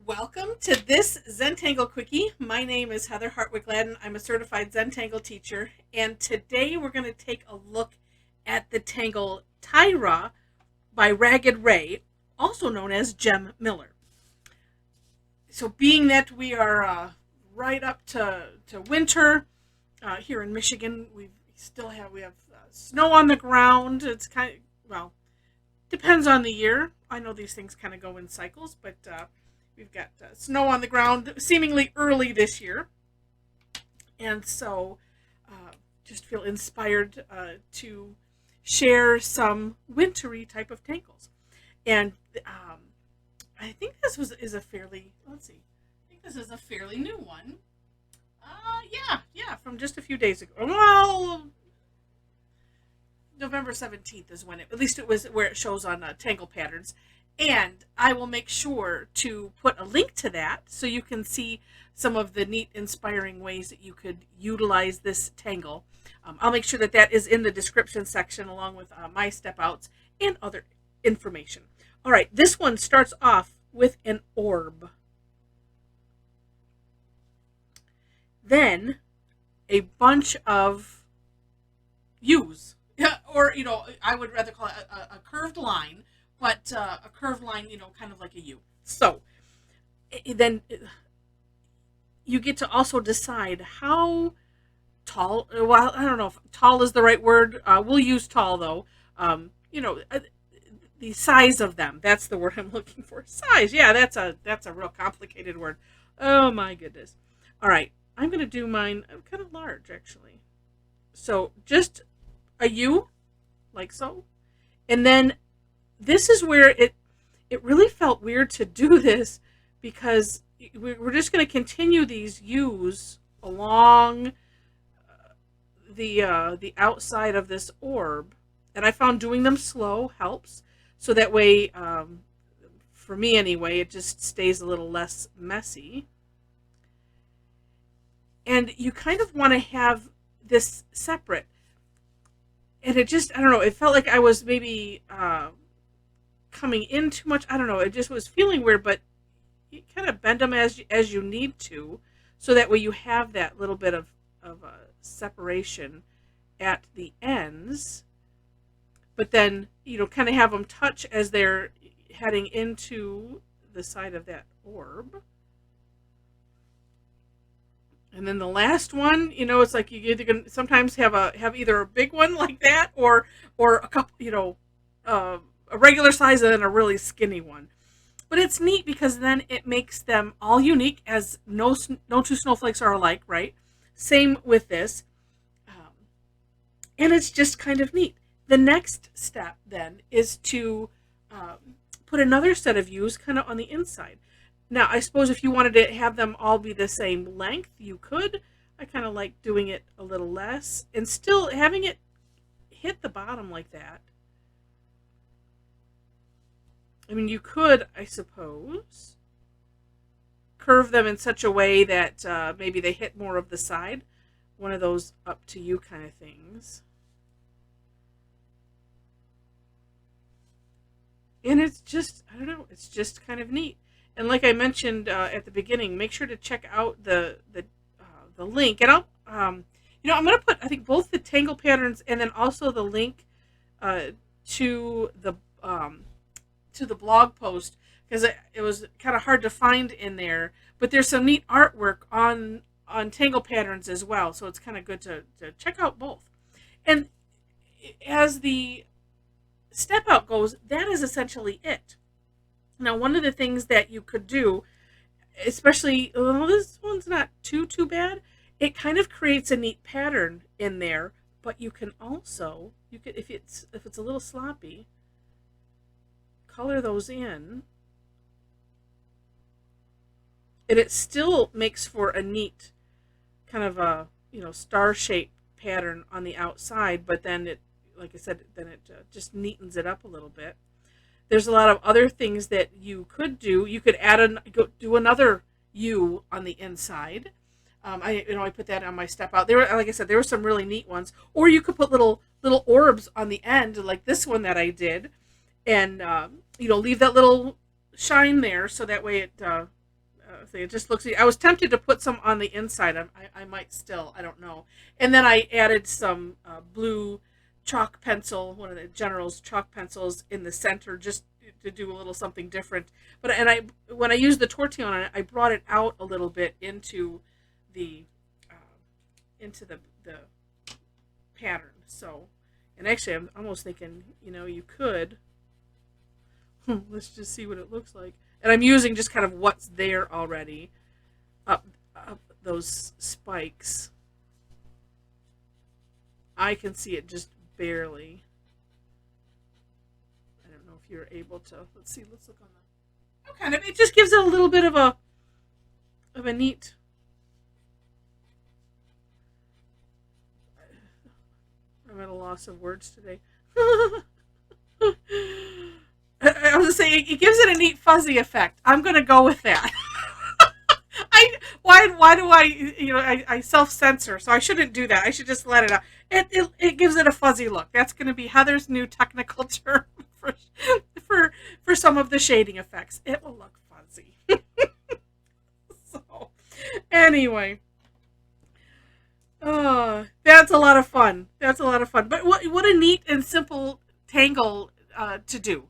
Welcome to this Zentangle Quickie. My name is Heather Hartwick Gladden. I'm a certified Zentangle teacher, and today we're going to take a look at the tangle Tira by Ragged Ray, also known as Gem Miller. So being that we are right up to winter here in Michigan, we have snow on the ground. It's kind of, well, depends on the year. I know these things kind of go in cycles, but we've got snow on the ground seemingly early this year. And so just feel inspired to share some wintry type of tangles. And I think is a fairly, let's see, I think this is a fairly new one. Yeah, from just a few days ago. Well, November 17th is when at least it was where it shows on Tangle Patterns. And I will make sure to put a link to that so you can see some of the neat, inspiring ways that you could utilize this tangle. I'll make sure that that is in the description section along with my step outs and other information. All right, this one starts off with an orb. Then a bunch of U's, or, I would rather call it a curved line, but a curved line, kind of like a U. So then you get to also decide how tall, well, I don't know if tall is the right word. We'll use tall, though. The size of them. That's the word I'm looking for. Size. Yeah, that's a real complicated word. Oh, my goodness. All right. I'm going to do mine kind of large, actually. So just a U, like so. And then this is where it really felt weird to do this because we're just going to continue these U's along the outside of this orb. And I found doing them slow helps. So that way, for me anyway, it just stays a little less messy. And you kind of want to have this separate. And it just, I don't know, it felt like I was maybe coming in too much. I don't know, it just was feeling weird, but you kind of bend them as you need to, so that way you have that little bit of separation at the ends. But then, kind of have them touch as they're heading into the side of that orb. And then the last one, it's like you either can sometimes have either a big one like that or a couple, a regular size and then a really skinny one. But it's neat because then it makes them all unique, as no two snowflakes are alike, right? Same with this, and it's just kind of neat. The next step then is to put another set of U's kind of on the inside. Now, I suppose if you wanted to have them all be the same length, you could. I kind of like doing it a little less and still having it hit the bottom like that. I mean, you could, I suppose, curve them in such a way that maybe they hit more of the side. One of those up to you kind of things. And it's just, I don't know, it's just kind of neat. And like I mentioned at the beginning, make sure to check out the link. And I'm going to put, I think, both the Tangle Patterns and then also the link to the blog post, because it was kind of hard to find in there. But there's some neat artwork on Tangle Patterns as well, so it's kind of good to check out both. And as the step out goes, that is essentially it. Now, one of the things that you could do, especially, this one's not too bad, it kind of creates a neat pattern in there, but you can also, if it's a little sloppy, color those in, and it still makes for a neat kind of a, star-shaped pattern on the outside, but then it, like I said, then it just neatens it up a little bit. There's a lot of other things that you could do. You could do another U on the inside. I put that on my step out. There, like I said, there were some really neat ones. Or you could put little orbs on the end, like this one that I did, and leave that little shine there, so that way it See, it just looks. I was tempted to put some on the inside. I might still. I don't know. And then I added some blue chalk pencil, one of the General's chalk pencils in the center, just to do a little something different. But when I used the tortillon on it, I brought it out a little bit into the the pattern. So, and actually, I'm almost thinking, you could. Let's just see what it looks like. And I'm using just kind of what's there already, up those spikes. I can see it just barely. I don't know if you're able to. Let's see. Let's look on the. Kind of. It just gives it a little bit of a neat. I'm at a loss of words today. I was saying it gives it a neat fuzzy effect. I'm going to go with that. Why do I self-censor, so I shouldn't do that. I should just let it out. It gives it a fuzzy look. That's going to be Heather's new technical term for some of the shading effects. It will look fuzzy. So anyway, that's a lot of fun. But what a neat and simple tangle to do.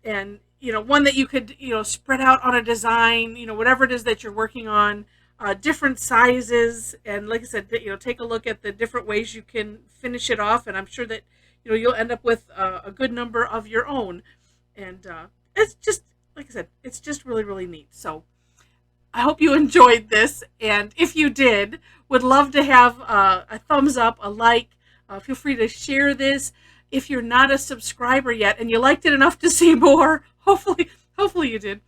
And, one that you could, spread out on a design, whatever it is that you're working on, different sizes. And like I said, take a look at the different ways you can finish it off. And I'm sure that, you'll end up with a good number of your own. And it's just, like I said, it's just really, really neat. So I hope you enjoyed this. And if you did, would love to have a thumbs up, a like. Feel free to share this. If you're not a subscriber yet and you liked it enough to see more, hopefully you did,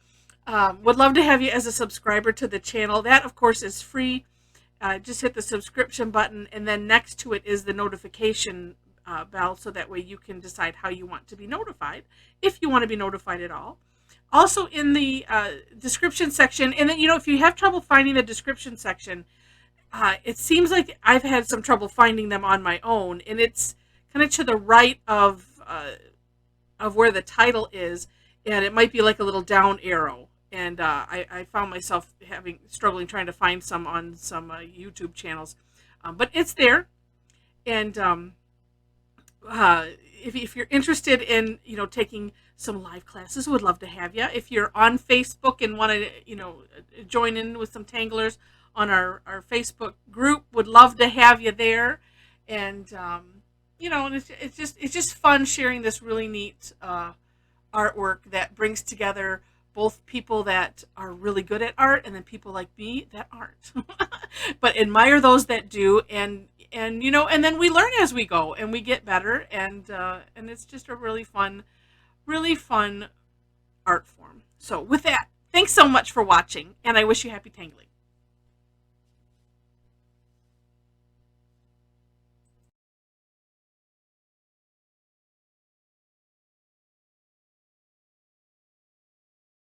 would love to have you as a subscriber to the channel. That, of course, is free. Just hit the subscription button, and then next to it is the notification bell, so that way you can decide how you want to be notified, if you want to be notified at all. Also in the description section, and then, if you have trouble finding the description section, it seems like I've had some trouble finding them on my own, and it's kind of to the right of where the title is, and it might be like a little down arrow. And I found myself struggling trying to find some on some YouTube channels, but it's there. And if you're interested in taking some live classes, would love to have you. If you're on Facebook and want to join in with some tanglers on our Facebook group, would love to have you there. And and it's just fun sharing this really neat artwork that brings together both people that are really good at art and then people like me that aren't, but admire those that do, and then we learn as we go and we get better, and it's just a really fun art form. So with that, thanks so much for watching, and I wish you happy tangling.